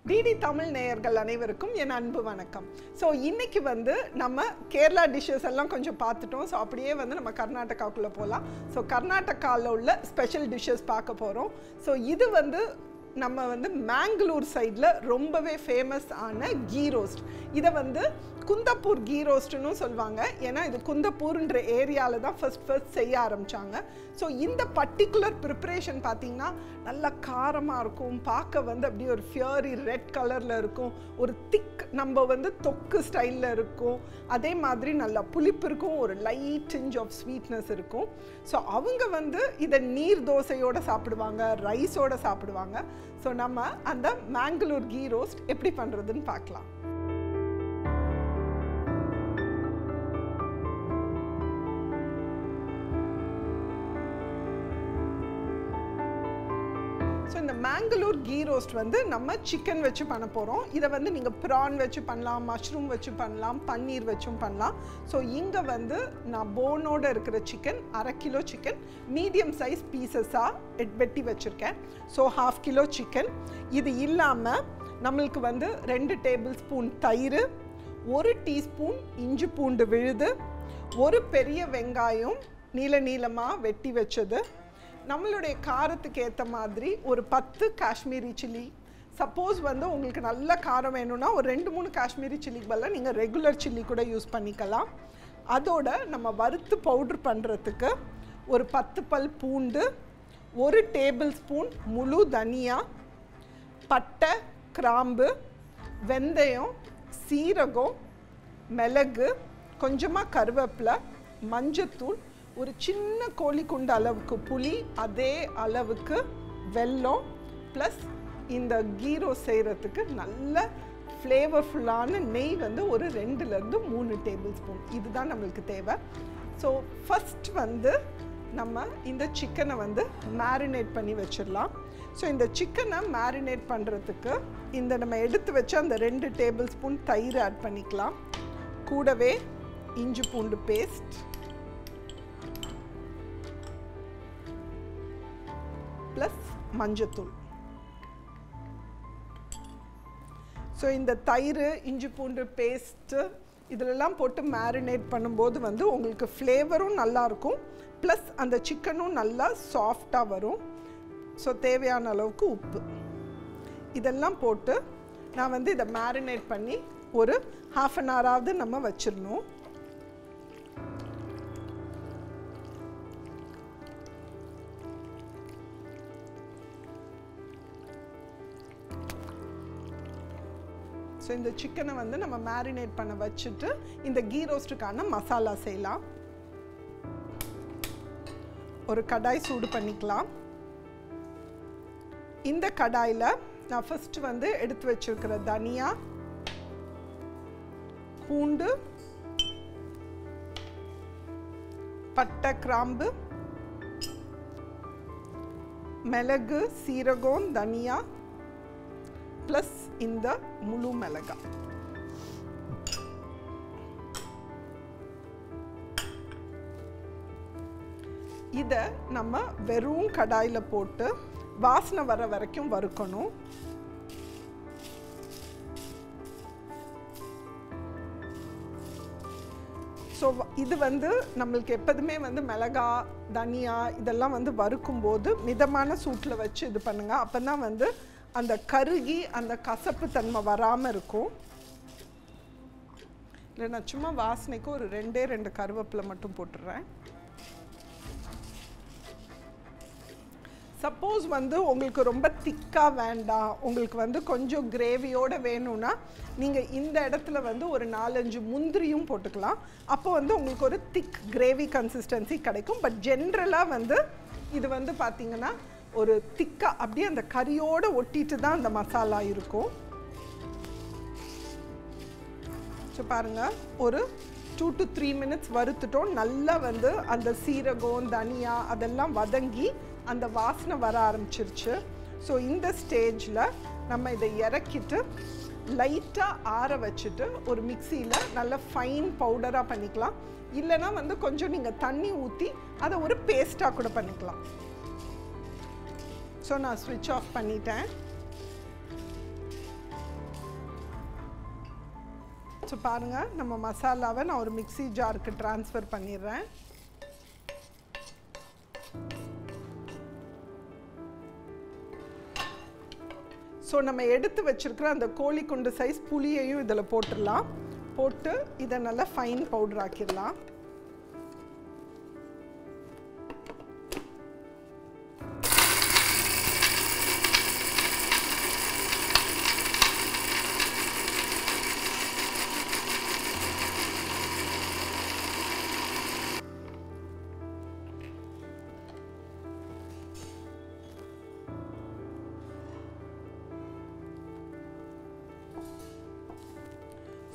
DD Tamil நேயர்கள் அனைவருக்கும் என் அன்பு வணக்கம். ஸோ இன்னைக்கு நம்ம கேரளா டிஷ்ஷஸ் எல்லாம் கொஞ்சம் பார்த்துட்டோம். ஸோ அப்படியே நம்ம கர்நாடகாவுக்குள்ளே போகலாம். ஸோ கர்நாடகாவில் உள்ள ஸ்பெஷல் டிஷ்ஷஸ் பார்க்க போகிறோம். ஸோ இது நம்ம மேங்களூர் சைடில் ரொம்பவே ஃபேமஸ் ஆன கீ ரோஸ்ட். இதை குந்தப்பூர் கீ ரோஸ்ட்னு சொல்லுவாங்க. ஏன்னா இது குந்தப்பூர்ன்ற ஏரியாவில் தான் ஃபர்ஸ்ட் செய்ய ஆரம்பித்தாங்க. ஸோ இந்த பர்டிகுலர் ப்ரிப்ரேஷன் பார்த்திங்கன்னா நல்லா காரமாக இருக்கும். பார்க்க அப்படியே ஒரு ஃபியரி ரெட் கலரில் இருக்கும். ஒரு திக் நம்ம தொக்கு ஸ்டைலில் இருக்கும். அதே மாதிரி நல்லா புளிப்பு இருக்கும். ஒரு லைட் டிஞ்ச் ஆஃப் ஸ்வீட்னஸ் இருக்கும். ஸோ அவங்க இதை நீர் தோசையோடு சாப்பிடுவாங்க, ரைஸோடு சாப்பிடுவாங்க. ஸோ நம்ம அந்த மேங்களூர் கீ ரோஸ்ட் எப்படி பண்ணுறதுன்னு பார்க்கலாம். ஸோ இந்த மேங்களூர் கீ ரோஸ்ட் நம்ம சிக்கன் வச்சு பண்ண போகிறோம். இதை நீங்கள் ப்ரான் வச்சு பண்ணலாம், மஷ்ரூம் வச்சு பண்ணலாம், பன்னீர் வச்சும் பண்ணலாம். ஸோ இங்கே நான் போனோடு இருக்கிற chicken 1/2 kilo chicken medium size பீசஸாக வெட்டி வச்சுருக்கேன். So 1/2 kilo chicken. இது இல்லாமல் நம்மளுக்கு 2 டேபிள் ஸ்பூன் தயிர், 1 டீஸ்பூன் இஞ்சி பூண்டு விழுது, ஒரு பெரிய வெங்காயம் நீளமாக வெட்டி வச்சது, நம்மளுடைய காரத்துக்கு ஏற்ற மாதிரி ஒரு 10 காஷ்மீரி சில்லி. சப்போஸ் உங்களுக்கு நல்ல காரம் வேணும்னா ஒரு 2-3 காஷ்மீரி சில்லிக்கு பதிலாக நீங்கள் ரெகுலர் சில்லி கூட யூஸ் பண்ணிக்கலாம். அதோட நம்ம வறுத்து பவுட்ரு பண்ணுறதுக்கு ஒரு 10 பல் பூண்டு, 1 டேபிள் ஸ்பூன் முழு தனியா, பட்டை, கிராம்பு, வெந்தயம், சீரகம், மிளகு, கொஞ்சமாக கருவேப்பிலை, மஞ்சத்தூள், ஒரு சின்ன கோழிக்குண்டு அளவுக்கு புளி, அதே அளவுக்கு வெல்லம், ப்ளஸ் இந்த கீ ரோஸ்ட் செய்கிறதுக்கு நல்ல ஃப்ளேவர்ஃபுல்லான நெய் ஒரு 2-3 டேபிள் ஸ்பூன். இதுதான் நம்மளுக்கு தேவை. ஸோ ஃபஸ்ட் நம்ம இந்த சிக்கனை மேரினேட் பண்ணி வச்சிடலாம். ஸோ இந்த சிக்கனை மேரினேட் பண்ணுறதுக்கு இந்த நம்ம எடுத்து வச்ச அந்த 2 டேபிள் ஸ்பூன் தயிர் ஆட் பண்ணிக்கலாம். கூடவே இஞ்சி பூண்டு பேஸ்ட், ப்ளஸ் மஞ்சத்தூள். ஸோ இந்த தயிர், இஞ்சி பூண்டு பேஸ்ட்டு இதிலெல்லாம் போட்டு மேரினேட் பண்ணும்போது உங்களுக்கு ஃப்ளேவரும் நல்லாயிருக்கும், ப்ளஸ் அந்த சிக்கனும் நல்லா சாஃப்டாக வரும். ஸோ தேவையான அளவுக்கு உப்பு இதெல்லாம் போட்டு நான் இதை மேரினேட் பண்ணி ஒரு 1/2 அன் ஹவராவது நம்ம வச்சிடணும். ஸோ இந்த சிக்கனை நம்ம மேரினேட் பண்ண வச்சுட்டு இந்த கீ ரோஸ்ட்டுக்கான மசாலா செய்யலாம். ஒரு கடாய் சூடு பண்ணிக்கலாம். இந்த கடாயில் நான் ஃபஸ்ட்டு எடுத்து வச்சிருக்கிற தனியா, பூண்டு, பட்டை, கிராம்பு, மிளகு, சீரகம், தனியா, ப்ளஸ் இந்த முழு மிளகாய், இதை நம்ம வெறும் கடாயில் போட்டு வாசனை வர வரைக்கும் வறுக்கணும். ஸோ இது நம்மளுக்கு எப்போதுமே மிளகா, தனியா இதெல்லாம் வறுக்கும்போது மிதமான சூட்டில் வச்சு இது பண்ணுங்கள். அப்போ தான் அந்த கருகி அந்த கசப்பு தன்மை வராமல் இருக்கும். இல்லை நான் சும்மா வாசனைக்கு ஒரு 2 கருவேப்பிலை மட்டும் போட்டுடுறேன். சப்போஸ் உங்களுக்கு ரொம்ப திக்காக வேண்டாம், உங்களுக்கு கொஞ்சம் கிரேவியோடு வேணும்னா நீங்கள் இந்த இடத்துல ஒரு 4-5 முந்திரியும் போட்டுக்கலாம். அப்போ உங்களுக்கு ஒரு திக் கிரேவி கன்சிஸ்டன்சி கிடைக்கும். பட் ஜென்ரலாக இது பார்த்திங்கன்னா ஒரு திக்காக அப்படியே அந்த கறியோடு ஒட்டிட்டு தான் அந்த மசாலா இருக்கும். ஸோ பாருங்கள், ஒரு 2 to 3 minutes வறுத்துட்டோம். நல்லா அந்த சீரகம், தனியா அதெல்லாம் வதங்கி அந்த வாசனை வர ஆரம்பிச்சிருச்சு. ஸோ இந்த ஸ்டேஜில் நம்ம இதை இறக்கிட்டு லைட்டாக ஆற வச்சுட்டு ஒரு மிக்சியில் நல்ல ஃபைன் பவுடராக பண்ணிக்கலாம். இல்லைனா கொஞ்சம் நீங்கள் தண்ணி ஊற்றி அதை ஒரு பேஸ்ட்டாக கூட பண்ணிக்கலாம். ஸோ நான் ஸ்விட்ச் ஆஃப் பண்ணிட்டேன். ஸோ பாருங்கள், நம்ம மசாலாவை நான் ஒரு மிக்ஸி ஜாருக்கு ட்ரான்ஸ்ஃபர் பண்ணிடுறேன். ஸோ நம்ம எடுத்து வச்சுருக்கிற அந்த கோழி குண்டு சைஸ் புளியையும் இதில் போட்டுடலாம். போட்டு இதை நல்லா ஃபைன் பவுடர் ஆக்கிடலாம்.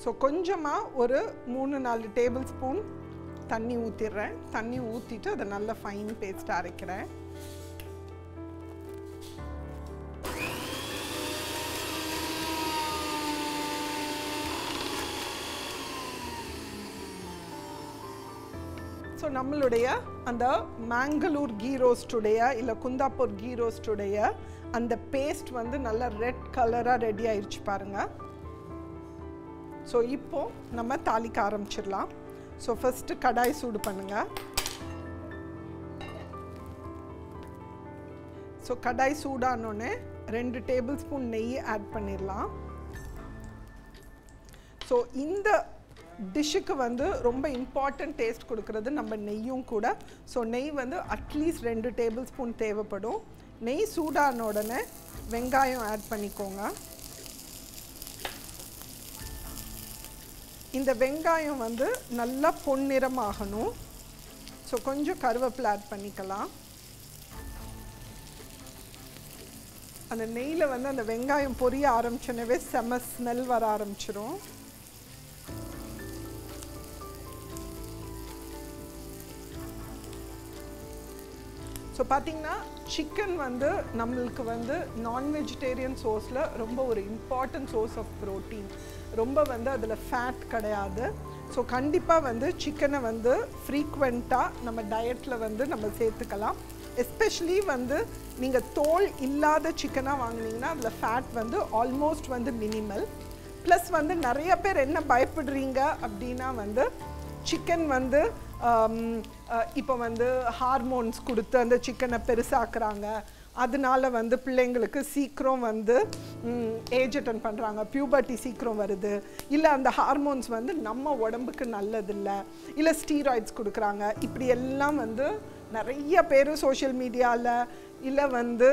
ஸோ கொஞ்சமாக ஒரு 3-4 டேபிள் ஸ்பூன் தண்ணி ஊற்றிடுறேன். தண்ணி ஊற்றிட்டு அதை நல்லா ஃபைன் பேஸ்ட் அரைக்கிறேன். ஸோ நம்மளுடைய அந்த மேங்களூர் கீ ரோஸ்டுடைய இல்லை குந்தாப்பூர் கீ ரோஸ்டுடைய அந்த பேஸ்ட் வந்து நல்லா ரெட் கலராக ரெடி ஆயிடுச்சு பாருங்கள். ஸோ இப்போது நம்ம தாளிக்க ஆரம்பிச்சிடலாம். ஸோ ஃபஸ்ட்டு கடாய் சூடு பண்ணுங்கள். ஸோ கடாய் சூடானோடனே 2 டேபிள் ஸ்பூன் நெய் ஆட் பண்ணிடலாம். ஸோ இந்த டிஷ்ஷுக்கு வந்து ரொம்ப இம்பார்ட்டன்ட் டேஸ்ட் கொடுக்கறது நம்ம நெய்யும் கூட. ஸோ நெய் வந்து அட்லீஸ்ட் 2 டேபிள் ஸ்பூன் தேவைப்படும். நெய் சூடான உடனே வெங்காயம் ஆட் பண்ணிக்கோங்க. இந்த வெங்காயம் வந்து நல்லா பொன்னிறமாகணும். ஸோ கொஞ்சம் கருவேப்பிலை ஆட் பண்ணிக்கலாம். அந்த நெய்யில் வந்து அந்த வெங்காயம் பொரிய ஆரம்பிச்சோன்னே செம ஸ்மெல் வர ஆரம்பிச்சிடும். ஸோ பார்த்திங்கன்னா சிக்கன் வந்து நம்மளுக்கு வந்து நான் வெஜிடேரியன் சோர்ஸில் ரொம்ப ஒரு இம்பார்ட்டன்ட் சோர்ஸ் ஆஃப் ப்ரோட்டீன். ரொம்ப வந்து அதில் ஃபேட் கிடையாது. ஸோ கண்டிப்பாக வந்து சிக்கனை வந்து ஃப்ரீக்வெண்ட்டாக நம்ம டயட்டில் வந்து நம்ம சேர்த்துக்கலாம். எஸ்பெஷலி வந்து நீங்கள் தோல் இல்லாத சிக்கனாக வாங்கினீங்கன்னா அதில் ஃபேட் வந்து ஆல்மோஸ்ட் வந்து மினிமல். ப்ளஸ் வந்து நிறைய பேர் என்ன பயப்படுறீங்க அப்படின்னா வந்து சிக்கன் வந்து இப்போ வந்து ஹார்மோன்ஸ் கொடுத்து அந்த சிக்கனை பெருசாக்குறாங்க. அதனால வந்து பிள்ளைங்களுக்கு சீக்கிரம் வந்து ஏஜ் அட்டன் பண்ணுறாங்க, பியூபர்ட்டி சீக்கிரம் வருது, இல்லை அந்த ஹார்மோன்ஸ் வந்து நம்ம உடம்புக்கு நல்லதில்லை, இல்லை ஸ்டீராய்ட்ஸ் கொடுக்குறாங்க. இப்படி எல்லாம் வந்து நிறைய பேர் சோஷியல் மீடியாவில் இல்லை வந்து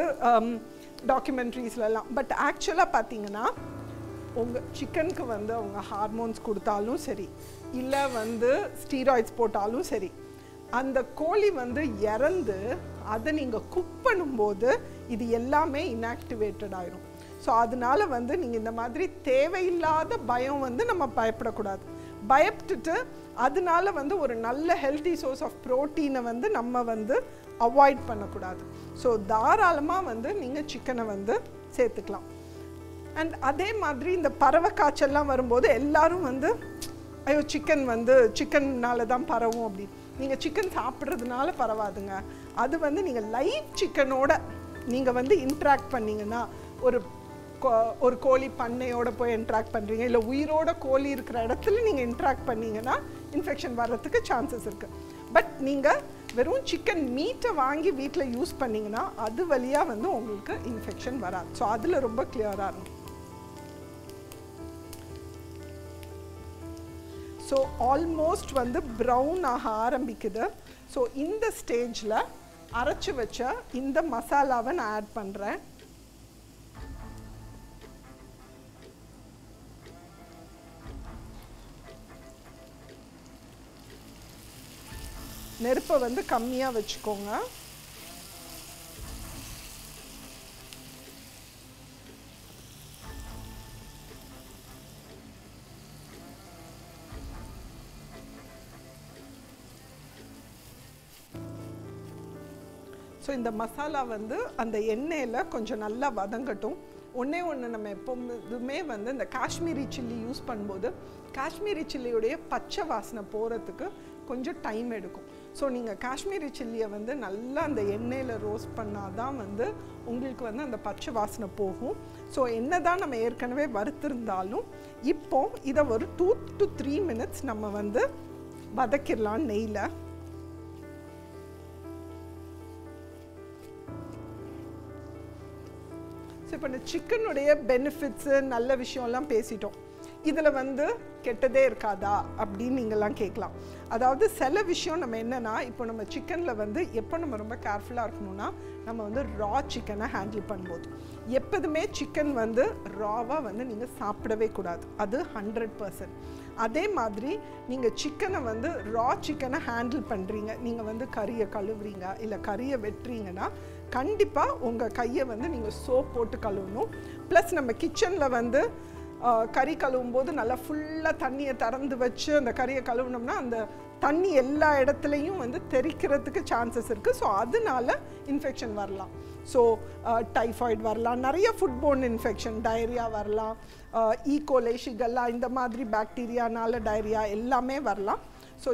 டாக்குமெண்ட்ரிஸ்லலாம். பட் ஆக்சுவலாக பார்த்தீங்கன்னா உங்கள் சிக்கனுக்கு வந்து அவங்க ஹார்மோன்ஸ் கொடுத்தாலும் சரி, இல்லை வந்து ஸ்டீராய்ட்ஸ் போட்டாலும் சரி, அந்த கோழி வந்து இறந்து அதை நீங்கள் குக் பண்ணும்போது இது எல்லாமே இன்ஆக்டிவேட்டட் ஆயிரும். ஸோ அதனால வந்து நீங்கள் இந்த மாதிரி தேவையில்லாத பயம் வந்து நம்ம பயப்படக்கூடாது. பயப்பட்டுட்டு அதனால வந்து ஒரு நல்ல ஹெல்த்தி சோர்ஸ் ஆஃப் ப்ரோட்டீனை வந்து நம்ம வந்து அவாய்ட் பண்ணக்கூடாது. ஸோ தாராளமாக வந்து நீங்கள் சிக்கனை வந்து சேர்த்துக்கலாம். அண்ட் அதே மாதிரி இந்த பறவை காய்ச்சல்லாம் வரும்போது எல்லாரும் வந்து ஐயோ சிக்கன் வந்து சிக்கன்னால தான் பரவும் அப்படின்னு. நீங்கள் சிக்கன் சாப்பிட்றதுனால பரவாதுங்க. அது வந்து நீங்கள் லைவ் சிக்கனோட நீங்கள் வந்து இன்ட்ராக்ட் பண்ணிங்கன்னா, ஒரு கோழி பண்ணையோட போய் இன்ட்ராக்ட் பண்ணுறீங்க, இல்லை உயிரோட கோழி இருக்கிற இடத்துல நீங்கள் இன்ட்ராக்ட் பண்ணிங்கன்னா இன்ஃபெக்ஷன் வர்றதுக்கு சான்சஸ் இருக்குது. பட் நீங்கள் வெறும் சிக்கன் மீட்டை வாங்கி வீட்டில் யூஸ் பண்ணிங்கன்னா அது வழியாக வந்து உங்களுக்கு இன்ஃபெக்ஷன் வராது. ஸோ அதில் ரொம்ப கிளியராக இருக்கும். ஸோ ஆல்மோஸ்ட் வந்து ப்ரௌன் ஆக ஆரம்பிக்குது. ஸோ இந்த ஸ்டேஜில் அரைச்சி வச்ச இந்த மசாலாவை நான் ஆட் பண்ணுறேன். நெருப்பை வந்து கம்மியாக வச்சுக்கோங்க. ஸோ இந்த மசாலா வந்து அந்த எண்ணெயில் கொஞ்சம் நல்லா வதங்கட்டும். ஒன்று நம்ம எப்போதுமே வந்து இந்த காஷ்மீரி சில்லி யூஸ் பண்ணும்போது காஷ்மீரி சில்லியுடைய பச்சை வாசனை போகிறதுக்கு கொஞ்சம் டைம் எடுக்கும். ஸோ நீங்கள் காஷ்மீரி சில்லியை வந்து நல்லா அந்த எண்ணெயில் ரோஸ்ட் பண்ணால் தான் வந்து உங்களுக்கு வந்து அந்த பச்சை வாசனை போகும். ஸோ என்ன தான் நம்ம ஏற்கனவே வறுத்திருந்தாலும் இப்போ இதை ஒரு 2 to 3 minutes நம்ம வந்து வதக்கிடலாம் நெய்யில். ஸோ இப்போ இந்த சிக்கனுடைய பெனிஃபிட்ஸு நல்ல விஷயம்லாம் பேசிட்டோம். இதில் வந்து கெட்டதே இருக்காதா அப்படின்னு நீங்கள்லாம் கேட்கலாம். அதாவது சில விஷயம் நம்ம என்னென்னா, இப்போ நம்ம சிக்கனில் வந்து எப்போ நம்ம ரொம்ப கேர்ஃபுல்லாக இருக்கணும்னா, நம்ம வந்து ரா சிக்கனை ஹேண்டில் பண்ணும்போது எப்போதுமே சிக்கன் வந்து ராவாக வந்து நீங்கள் சாப்பிடவே கூடாது. அது 100%. அதே மாதிரி நீங்கள் சிக்கனை வந்து ரா சிக்கனை ஹேண்டில் பண்ணுறீங்க, நீங்கள் வந்து கறியை கழுவுறீங்க இல்லை கறியை வெட்டுறீங்கன்னா கண்டிப்பாக உங்கள் கையை வந்து நீங்கள் சோப் போட்டு கழுவணும். ப்ளஸ் நம்ம கிச்சனில் வந்து கறி கழுவும் போது நல்லா ஃபுல்லாக தண்ணியை திறந்து வச்சு அந்த கறியை கழுவுனோம்னா அந்த தண்ணி எல்லா இடத்துலையும் வந்து தெறிக்கிறதுக்கு சான்சஸ் இருக்குது. ஸோ அதனால இன்ஃபெக்ஷன் வரலாம். ஸோ டைஃபாய்டு வரலாம், நிறைய ஃபுட்போர்ன் இன்ஃபெக்ஷன், டயரியா வரலாம், ஈகோலை, ஷிகல்லா இந்த மாதிரி பாக்டீரியானால டயரியா எல்லாமே வரலாம். ஸோ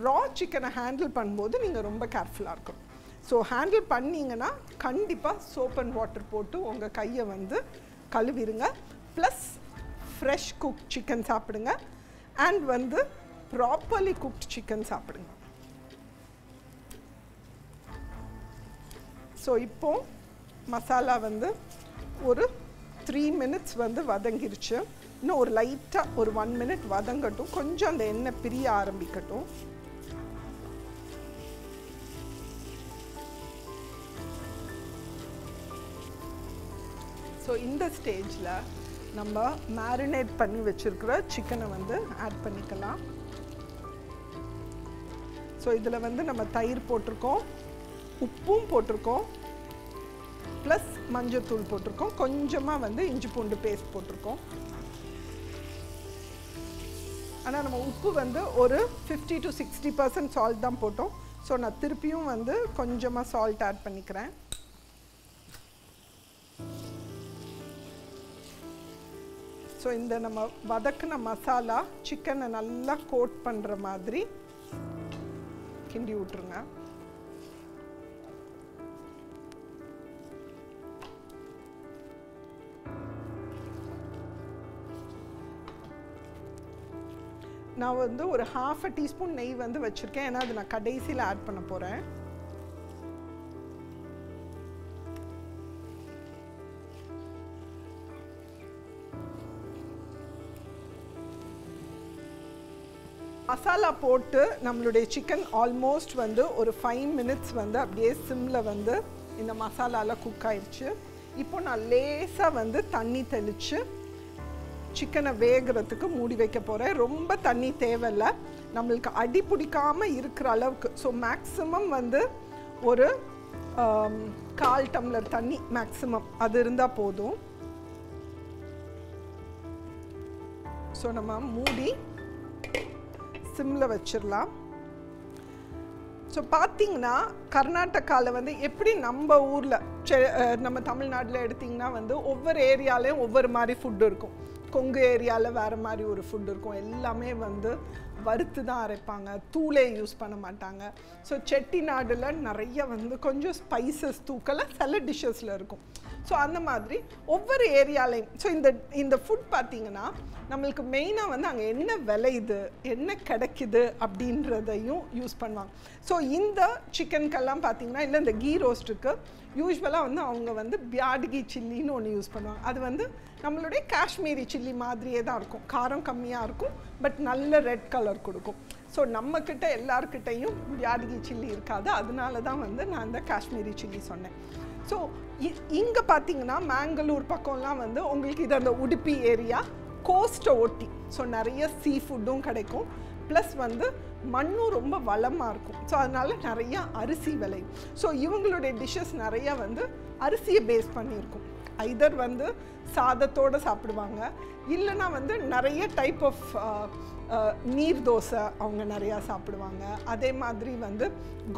ரா சிக்கனை ஹேண்டில் பண்ணும்போது நீங்கள் ரொம்ப கேர்ஃபுல்லாக இருக்கணும். ஸோ ஹேண்டில் பண்ணிங்கன்னா கண்டிப்பாக சோப் அண்ட் வாட்டர் போட்டு உங்கள் கையை வந்து கழுவிடுங்க. ப்ளஸ் ஃப்ரெஷ் குக் சிக்கன் சாப்பிடுங்க அண்ட் வந்து ப்ராப்பர்லி குக்ட் சிக்கன் சாப்பிடுங்க. ஸோ இப்போது மசாலா வந்து ஒரு 3 minutes வந்து வதங்கிருச்சு. இன்னும் ஒரு லைட்டாக ஒரு 1 minute வதங்கட்டும், கொஞ்சம் அந்த எண்ணெய் பிரிய ஆரம்பிக்கட்டும். ஸோ இந்த ஸ்டேஜில் நம்ம மேரினேட் பண்ணி வச்சுருக்கிற சிக்கனை வந்து ஆட் பண்ணிக்கலாம். ஸோ இதில் வந்து நம்ம தயிர் போட்டிருக்கோம், உப்பும் போட்டிருக்கோம், ப்ளஸ் மஞ்சத்தூள் போட்டிருக்கோம், கொஞ்சமாக வந்து இஞ்சி பூண்டு பேஸ்ட் போட்டிருக்கோம். ஆனால் நம்ம உப்பு வந்து ஒரு 50 to 60% சால்ட் தான் போட்டோம். ஸோ நான் திருப்பியும் வந்து கொஞ்சமாக சால்ட் ஆட் பண்ணிக்கிறேன். ஸோ இந்த நம்ம வதக்கின மசாலா சிக்கனை நல்லா கோட் பண்ணுற மாதிரி கிண்டி விட்டுருங்க. நான் வந்து ஒரு 1/2 teaspoon நெய் வந்து வச்சுருக்கேன், ஏன்னா அது நான் கடைசியில் ஆட் பண்ண போகிறேன். மசாலா போட்டு நம்மளுடைய சிக்கன் ஆல்மோஸ்ட் வந்து ஒரு 5 minutes வந்து அப்படியே சிம்மில் வந்து இந்த மசாலாவில் குக் ஆயிடுச்சு. இப்போ நான் லேசாக வந்து தண்ணி தெளித்து சிக்கனை வேகிறதுக்கு மூடி வைக்க போகிறேன். ரொம்ப தண்ணி தேவையில்லை, நம்மளுக்கு அடி பிடிக்காமல் இருக்கிற அளவுக்கு. ஸோ மேக்ஸிமம் வந்து ஒரு 1/4 டம்ளர் தண்ணி மேக்ஸிமம் அது இருந்தால் போதும். ஸோ நம்ம மூடி சிம்மில் வச்சிடலாம். ஸோ பார்த்தீங்கன்னா கர்நாடகாவில் வந்து எப்படி நம்ம ஊரில் நம்ம தமிழ்நாட்டில் எடுத்திங்கன்னா வந்து ஒவ்வொரு ஏரியாலையும் ஒவ்வொரு மாதிரி ஃபுட்டு இருக்கும். கொங்கு ஏரியாவில் வேறு மாதிரி ஒரு ஃபுட் இருக்கும். எல்லாமே வந்து வறுத்து தான் அரைப்பாங்க, தூளே யூஸ் பண்ண மாட்டாங்க. ஸோ செட்டிநாடில் நிறைய வந்து கொஞ்சம் ஸ்பைசஸ் தூக்கல சில டிஷ்ஷஸில் இருக்கும். ஸோ அந்த மாதிரி ஒவ்வொரு ஏரியாலையும் ஸோ இந்த ஃபுட் பார்த்திங்கன்னா நம்மளுக்கு மெயினாக வந்து அங்கே என்ன விளையுது, என்ன கிடைக்குது அப்படின்றதையும் யூஸ் பண்ணுவாங்க. ஸோ இந்த சிக்கனுக்கெல்லாம் பார்த்திங்கன்னா இல்லை இந்த கீ ரோஸ்ட்டுக்கு யூஸ்வலாக வந்து அவங்க வந்து பியாட்கி சில்லின்னு ஒன்று யூஸ் பண்ணுவாங்க. அது வந்து நம்மளுடைய காஷ்மீரி சில்லி மாதிரியே தான் இருக்கும், காரம் கம்மியாக இருக்கும், பட் நல்ல ரெட் கலர் கொடுக்கும். ஸோ நம்மக்கிட்ட எல்லாருக்கிட்டையும் பியாட்கி சில்லி இருக்காது, அதனால தான் வந்து நான் இந்த காஷ்மீரி சில்லி சொன்னேன். ஸோ இங்கே பார்த்தீங்கன்னா மேங்களூர் பக்கம்லாம் வந்து உங்களுக்கு இது அந்த உடுப்பி ஏரியா கோஸ்ட்டை ஒட்டி, ஸோ நிறைய சீ ஃபுட்டும் கிடைக்கும், ப்ளஸ் வந்து மண்ணும் ரொம்ப வளமாக இருக்கும். ஸோ அதனால் நிறையா அரிசி விளையும். ஸோ இவங்களுடைய டிஷ்ஷஸ் நிறையா வந்து அரிசியை பேஸ் பண்ணியிருக்கும். ஐதர் வந்து சாதத்தோடு சாப்பிடுவாங்க, இல்லைனா வந்து நிறைய டைப் ஆஃப் நீர் தோசை அவங்க நிறையா சாப்பிடுவாங்க. அதே மாதிரி வந்து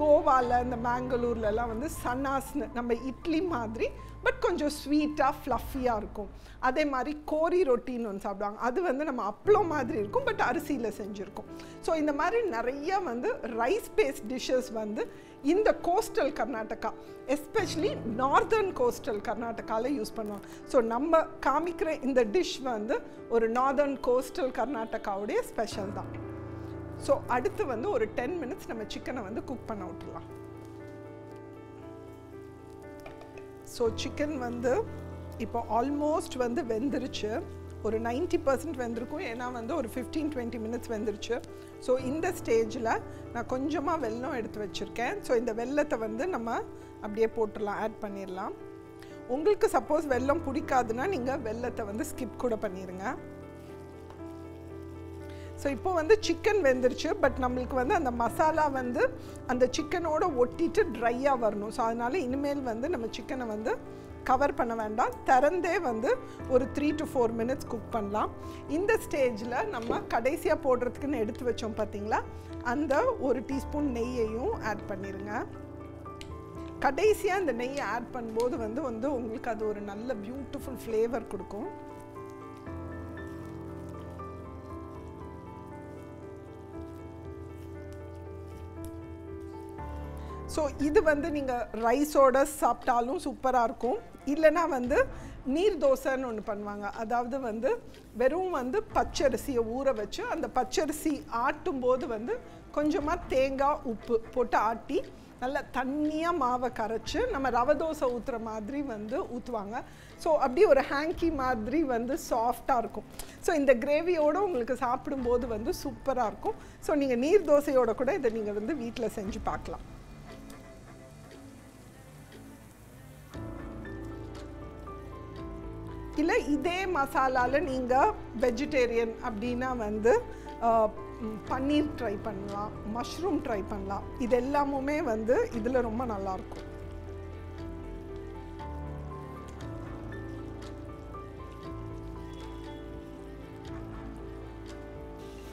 கோவாவில் இந்த மேங்களூர்லலாம் வந்து சன்னாஸ்னு நம்ம இட்லி மாதிரி பட் கொஞ்சம் ஸ்வீட்டாக ஃப்ளஃபியாக இருக்கும். அதே மாதிரி கோரி ரொட்டின்னு ஒன்று சாப்பிடுவாங்க, அது வந்து நம்ம அப்பளம் மாதிரி இருக்கும் பட் அரிசியில் செஞ்சுருக்கோம். ஸோ இந்த மாதிரி நிறைய வந்து ரைஸ் பேஸ்ட் டிஷ்ஷஸ் வந்து இந்த coastal Karnataka, especially northern coastal கர்நாடகாவில் யூஸ் பண்ணுவாங்க. ஸோ நம்ம காமிக்கிற இந்த டிஷ் வந்து ஒரு நார்தர்ன் கோஸ்டல் கர்நாடகாவுடைய ஸ்பெஷல் தான். ஸோ அடுத்து வந்து ஒரு 10 minutes நம்ம சிக்கனை வந்து குக் பண்ண விட்டுலாம். ஸோ சிக்கன் வந்து இப்போ ஆல்மோஸ்ட் வந்து வெந்துருச்சு, ஒரு 90% வெந்திருக்கும், ஏன்னா வந்து ஒரு 15-20 minutes வெந்துருச்சு. ஸோ இந்த ஸ்டேஜில் நான் கொஞ்சமாக வெல்லம் எடுத்து வச்சுருக்கேன். ஸோ இந்த வெல்லத்தை வந்து நம்ம அப்படியே போட்டுடலாம், ஆட் பண்ணிடலாம். உங்களுக்கு சப்போஸ் வெல்லம் பிடிக்காதுன்னா நீங்கள் வெல்லத்தை வந்து ஸ்கிப் கூட பண்ணிடுங்க. ஸோ இப்போ வந்து சிக்கன் வெந்துருச்சு, பட் நம்மளுக்கு வந்து அந்த மசாலா வந்து அந்த சிக்கனோட ஒட்டிட்டு ட்ரையாக வரணும். ஸோ அதனால் இனிமேல் வந்து நம்ம சிக்கனை வந்து கவர் பண்ண வேண்டாம், திறந்தே வந்து ஒரு 3 to 4 minutes குக் பண்ணலாம். இந்த ஸ்டேஜில் நம்ம கடைசியாக போடுறதுக்குன்னு எடுத்து வச்சோம் பார்த்தீங்களா, அந்த 1 teaspoon நெய்யையும் ஆட் பண்ணிடுங்க. கடைசியாக இந்த நெய்யை ஆட் பண்ணும்போது வந்து உங்களுக்கு அது ஒரு நல்ல பியூட்டிஃபுல் ஃப்ளேவர் கொடுக்கும். ஸோ இது வந்து நீங்கள் ரைஸோட சாப்பிட்டாலும் சூப்பராக இருக்கும். இல்லைனா வந்து நீர் தோசைன்னு ஒன்று பண்ணுவாங்க, அதாவது வந்து வெறும் வந்து பச்சரிசியை ஊற வச்சு அந்த பச்சரிசி ஆட்டும்போது வந்து கொஞ்சமாக தேங்காய் உப்பு போட்டு ஆட்டி நல்லா தண்ணியாக மாவை கரைச்சி நம்ம ரவை தோசை ஊற்றுற மாதிரி வந்து ஊற்றுவாங்க. ஸோ அப்படியே ஒரு ஹேங்கி மாதிரி வந்து சாஃப்டாக இருக்கும். ஸோ இந்த கிரேவியோடு உங்களுக்கு சாப்பிடும்போது வந்து சூப்பராக இருக்கும். ஸோ நீங்கள் நீர் தோசையோட கூட இதை நீங்கள் வந்து வீட்டில் செஞ்சு பார்க்கலாம். இல்லை இதே மசாலாவில் நீங்கள் வெஜிடேரியன் அப்படின்னா வந்து பன்னீர் ட்ரை பண்ணலாம், மஷ்ரூம் ட்ரை பண்ணலாம். இது எல்லாமுமே வந்து இதில் ரொம்ப நல்லாயிருக்கும்.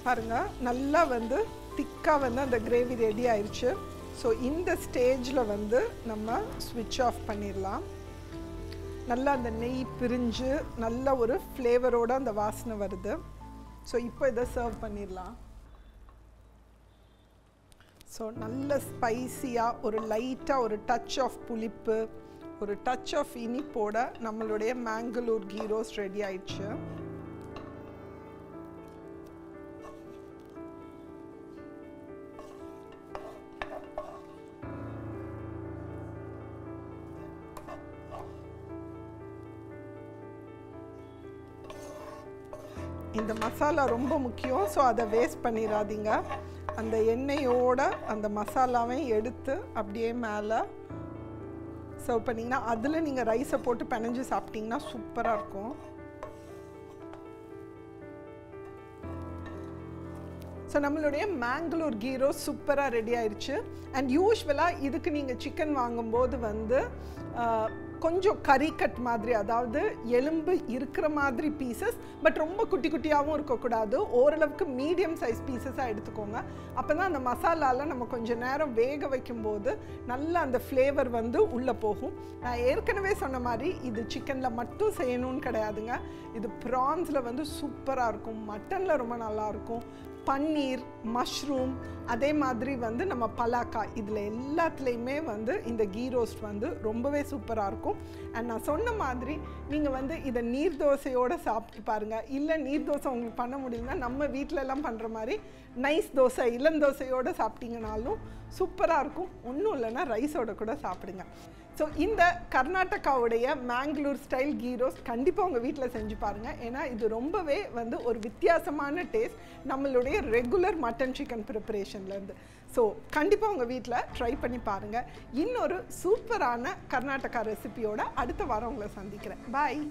பாருங்கள், நல்லா வந்து திக்காக வந்து அந்த கிரேவி ரெடி ஆயிடுச்சு. ஸோ இந்த ஸ்டேஜில் வந்து நம்ம ஸ்விட்ச் ஆஃப் பண்ணிடலாம். நல்லா அந்த நெய் பிரிஞ்சு நல்ல ஒரு ஃப்ளேவரோடு அந்த வாசனை வருது. ஸோ இப்போ இதை சர்வ் பண்ணிடலாம். ஸோ நல்ல ஸ்பைசியாக ஒரு லைட்டாக ஒரு டச் ஆஃப் புளிப்பு, ஒரு டச் ஆஃப் இனிப்போட நம்மளுடைய மேங்களூர் கீ ரோஸ்ட் ரெடி ஆயிடுச்சு. இந்த மசாலா ரொம்ப முக்கியம், ஸோ அதை வேஸ்ட் பண்ணிடாதீங்க. அந்த எண்ணெயோட அந்த மசாலாவை எடுத்து அப்படியே மேலே சர்வ் பண்ணிங்கன்னா அதில் நீங்கள் ரைஸை போட்டு பிணைஞ்சு சாப்பிட்டிங்கன்னா சூப்பராக இருக்கும். ஸோ நம்மளுடைய மேங்களூர் கீ ரோஸ்ட் சூப்பராக ரெடி ஆயிடுச்சு. அண்ட் யூஸ்வலாக இதுக்கு நீங்கள் சிக்கன் வாங்கும்போது வந்து கொஞ்சம் கறி கட் மாதிரி, அதாவது எலும்பு இருக்கிற மாதிரி பீசஸ், பட் ரொம்ப குட்டி குட்டியாகவும் இருக்கக்கூடாது, ஓரளவுக்கு மீடியம் சைஸ் பீசஸாக எடுத்துக்கோங்க. அப்போ தான் அந்த மசாலாவில் நம்ம கொஞ்சம் நேரம் வேக வைக்கும்போது நல்லா அந்த ஃப்ளேவர் வந்து உள்ளே போகும். நான் ஏற்கனவே சொன்ன மாதிரி இது சிக்கனில் மட்டும் செய்யணும்னு கிடையாதுங்க, இது ப்ரான்ஸில் வந்து சூப்பராக இருக்கும், மட்டனில் ரொம்ப நல்லாயிருக்கும், பன்னீர், மஷ்ரூம், அதே மாதிரி வந்து நம்ம பலாக்கா, இதில் எல்லாத்துலேயுமே வந்து இந்த கீ ரோஸ்ட் வந்து ரொம்பவே சூப்பராக இருக்கும். அண்ட் நான் சொன்ன மாதிரி நீங்கள் வந்து இதை நீர் தோசையோடு சாப்பிட்டு பாருங்கள். இல்லை நீர் தோசை உங்களுக்கு பண்ண முடியும்னா நம்ம வீட்டிலலாம் பண்ணுற மாதிரி நைஸ் தோசை, இளந்தோசையோடு சாப்பிட்டீங்கனாலும் சூப்பராக இருக்கும். ஒன்றும் இல்லைன்னா ரைஸோட கூட சாப்பிடுங்க. ஸோ இந்த கர்நாடகாவுடைய மேங்களூர் ஸ்டைல் கீ ரோஸ்ட் கண்டிப்பாக உங்கள் வீட்டில் செஞ்சு பாருங்கள். ஏன்னா இது ரொம்பவே வந்து ஒரு வித்தியாசமான டேஸ்ட் நம்மளுடைய ரெகுலர் மட்டன் சிக்கன் ப்ரிப்பரேஷன்லேருந்து. ஸோ கண்டிப்பாக உங்கள் வீட்டில் ட்ரை பண்ணி பாருங்கள். இன்னொரு சூப்பரான கர்நாடகா ரெசிபியோட அடுத்த வாரம் உங்களை சந்திக்கிறேன். பாய்.